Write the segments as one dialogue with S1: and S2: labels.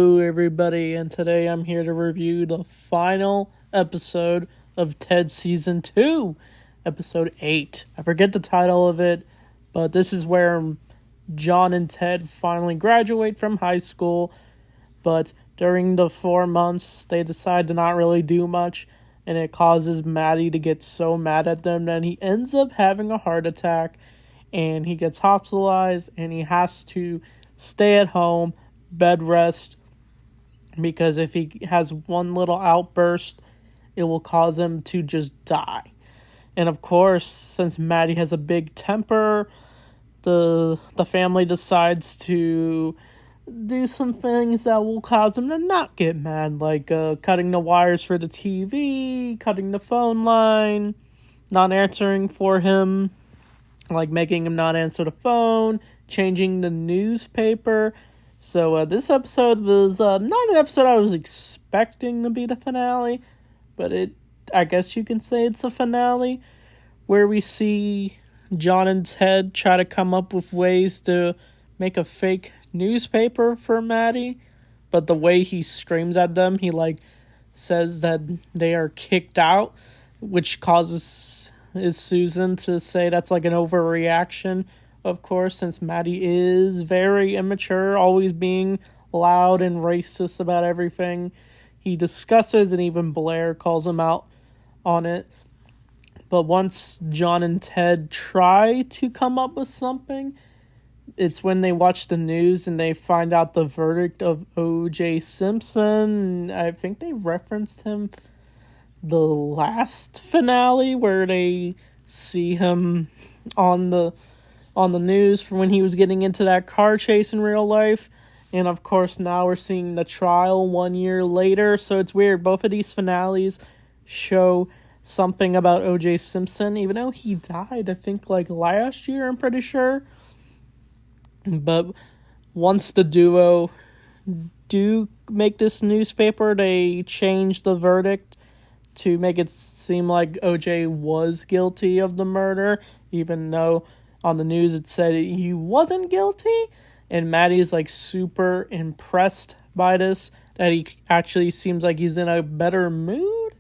S1: Hello, everybody, and today I'm here to review the final episode of Ted Season 2, Episode 8. I forget the title of it, but this is where John and Ted finally graduate from high school, but during the 4 months, they decide to not really do much, and it causes Maddie to get so mad at them that he ends up having a heart attack, and he gets hospitalized, and he has to stay at home, bed rest, because if he has one little outburst, it will cause him to just die. And of course, since Maddie has a big temper, the family decides to do some things that will cause him to not get mad, like cutting the wires for the TV, cutting the phone line, not answering for him, like making him not answer the phone, changing the newspaper. So this episode was not an episode I was expecting to be the finale, but I guess you can say it's a finale, where we see John and Ted try to come up with ways to make a fake newspaper for Maddie, but the way he screams at them, he says that they are kicked out, which causes Susan to say that's like an overreaction. Of course, since Maddie is very immature, always being loud and racist about everything he discusses, and even Blair calls him out on it. But once John and Ted try to come up with something, it's when they watch the news and they find out the verdict of O.J. Simpson. I think they referenced him the last finale, where they see him on the news for when he was getting into that car chase in real life. And of course, now we're seeing the trial 1 year later. So it's weird. Both of these finales show something about O.J. Simpson, even though he died, I think, last year, I'm pretty sure. But once the duo do make this newspaper, they change the verdict to make it seem like O.J. was guilty of the murder, even though on the news it said he wasn't guilty. And Maddie's super impressed by this, that he actually seems like he's in a better mood,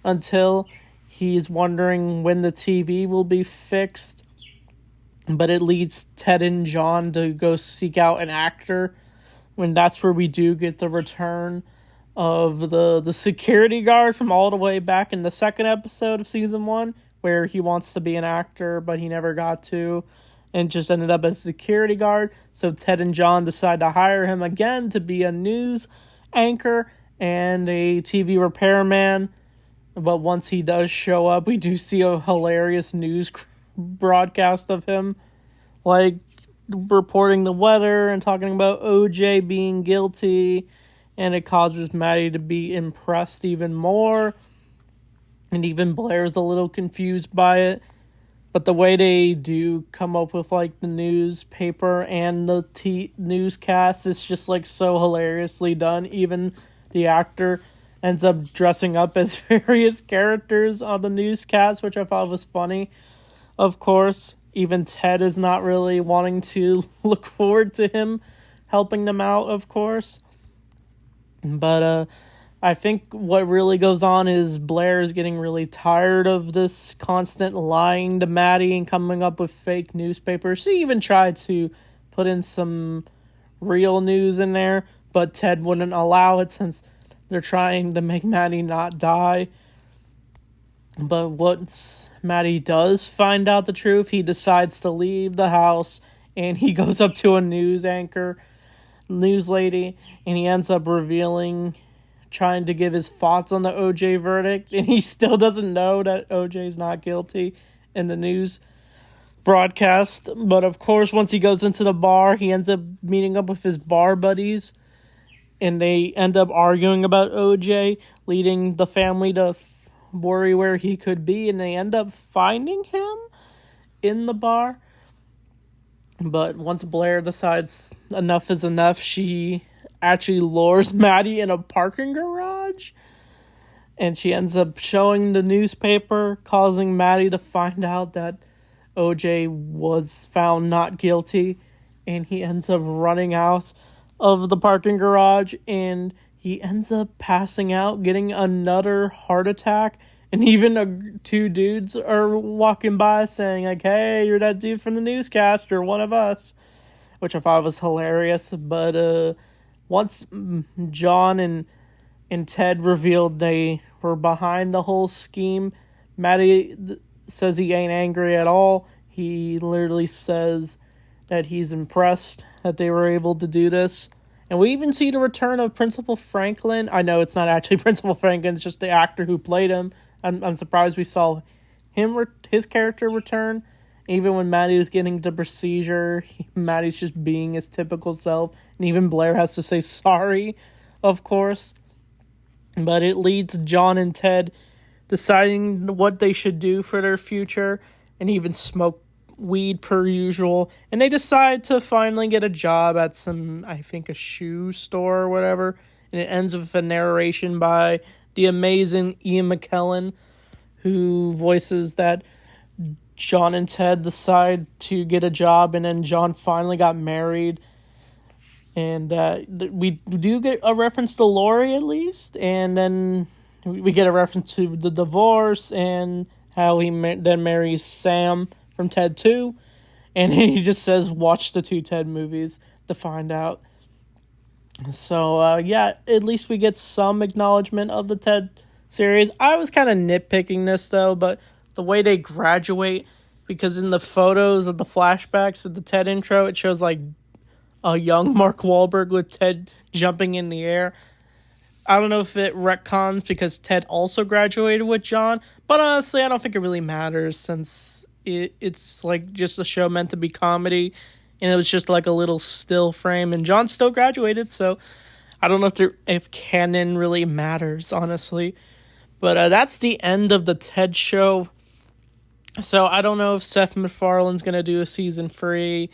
S1: until he's wondering when the TV will be fixed. But it leads Ted and John to go seek out an actor, when that's where we do get the return of the security guard from all the way back in the second episode of season 1, where he wants to be an actor, but he never got to, and just ended up as a security guard. So Ted and John decide to hire him again to be a news anchor and a TV repairman. But once he does show up, we do see a hilarious news broadcast of him, reporting the weather and talking about OJ being guilty, and it causes Maddie to be impressed even more. And even Blair's a little confused by it. But the way they do come up with the newspaper and the newscast is just so hilariously done. Even the actor ends up dressing up as various characters on the newscast, which I thought was funny. Of course, even Ted is not really wanting to look forward to him helping them out, of course. But I think what really goes on is Blair is getting really tired of this constant lying to Maddie and coming up with fake newspapers. She even tried to put in some real news in there, but Ted wouldn't allow it, since they're trying to make Maddie not die. But once Maddie does find out the truth, he decides to leave the house, and he goes up to a news lady, and he ends up trying to give his thoughts on the OJ verdict, and he still doesn't know that OJ's not guilty in the news broadcast. But of course, once he goes into the bar, he ends up meeting up with his bar buddies, and they end up arguing about OJ, leading the family to worry where he could be, and they end up finding him in the bar. But once Blair decides enough is enough, she actually lures Maddie in a parking garage, and she ends up showing the newspaper, causing Maddie to find out that OJ was found not guilty, and he ends up running out of the parking garage, and he ends up passing out, getting another heart attack. And even two dudes are walking by saying, like, hey, you're that dude from the newscast, or one of us. Which I thought was hilarious. But once John and Ted revealed they were behind the whole scheme, Matty says he ain't angry at all. He literally says that he's impressed that they were able to do this. And we even see the return of Principal Franklin. I know it's not actually Principal Franklin, it's just the actor who played him. I'm surprised we saw his character return. Even when Matty was getting the procedure, Matty's just being his typical self. And even Blair has to say sorry, of course. But it leads John and Ted deciding what they should do for their future. And even smoke weed per usual. And they decide to finally get a job at a shoe store or whatever. And it ends with a narration by the amazing Ian McKellen, who voices that John and Ted decide to get a job, and then John finally got married. And we do get a reference to Lori, at least, and then we get a reference to the divorce and how he then marries Sam from Ted 2. And he just says, watch the 2 Ted movies to find out. So, at least we get some acknowledgement of the Ted series. I was kind of nitpicking this, though, but the way they graduate, because in the photos of the flashbacks of the Ted intro, it shows, like, a young Mark Wahlberg with Ted jumping in the air. I don't know if it retcons because Ted also graduated with John, but honestly, I don't think it really matters, since it's, like, just a show meant to be comedy. And it was just like a little still frame. And John still graduated, so I don't know if canon really matters, honestly. But that's the end of the Ted show. So I don't know if Seth MacFarlane's going to do a season 3.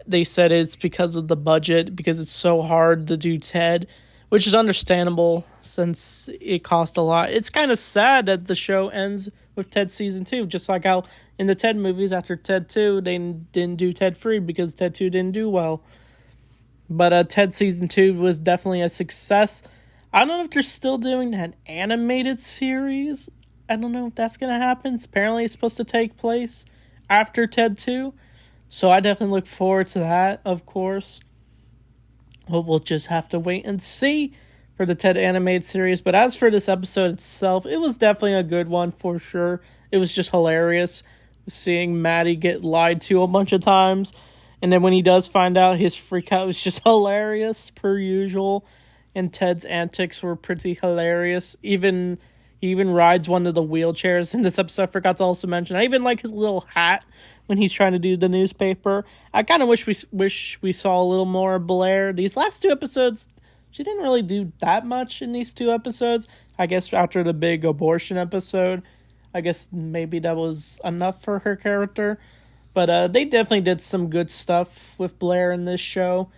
S1: They said it's because of the budget, because it's so hard to do Ted, which is understandable since it cost a lot. It's kind of sad that the show ends with Ted season 2, just like how in the Ted movies, after Ted 2, they didn't do Ted 3 because Ted 2 didn't do well. But Ted Season 2 was definitely a success. I don't know if they're still doing that animated series. I don't know if that's going to happen. Apparently it's supposed to take place after Ted 2. So I definitely look forward to that, of course. But we'll just have to wait and see for the Ted animated series. But as for this episode itself, it was definitely a good one for sure. It was just hilarious seeing Matty get lied to a bunch of times. And then when he does find out, his freak out was just hilarious, per usual. And Ted's antics were pretty hilarious. He even rides one of the wheelchairs in this episode. I forgot to also mention, I even like his little hat when he's trying to do the newspaper. I kind of wish we saw a little more of Blair. These last 2 episodes, she didn't really do that much in these 2 episodes. I guess after the big abortion episode, I guess maybe that was enough for her character. But they definitely did some good stuff with Blair in this show.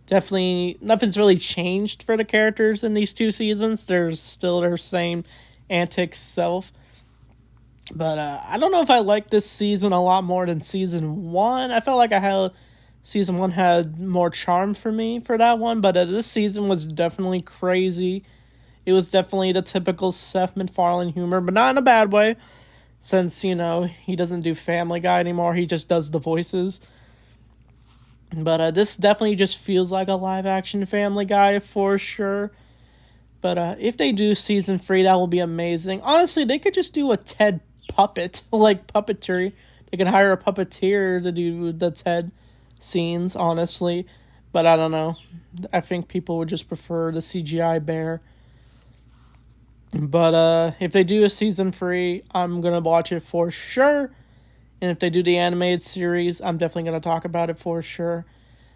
S1: Definitely, nothing's really changed for the characters in these 2 seasons. They're still their same antic self. But I don't know if I like this season a lot more than season 1. I felt like season 1 had more charm for me for that one. But this season was definitely crazy. It was definitely the typical Seth MacFarlane humor, but not in a bad way. Since, he doesn't do Family Guy anymore. He just does the voices. But this definitely just feels like a live-action Family Guy for sure. But if they do season 3, that will be amazing. Honestly, they could just do a Ted puppet, like puppetry. They can hire a puppeteer to do the Ted scenes, honestly. But I don't know. I think people would just prefer the CGI bear. But if they do a season 3, I'm going to watch it for sure. And if they do the animated series, I'm definitely going to talk about it for sure.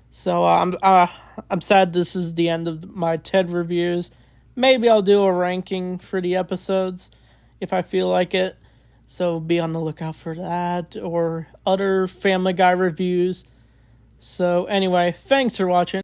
S1: So I'm sad this is the end of my Ted reviews. Maybe I'll do a ranking for the episodes if I feel like it. So be on the lookout for that or other Family Guy reviews. So anyway, thanks for watching.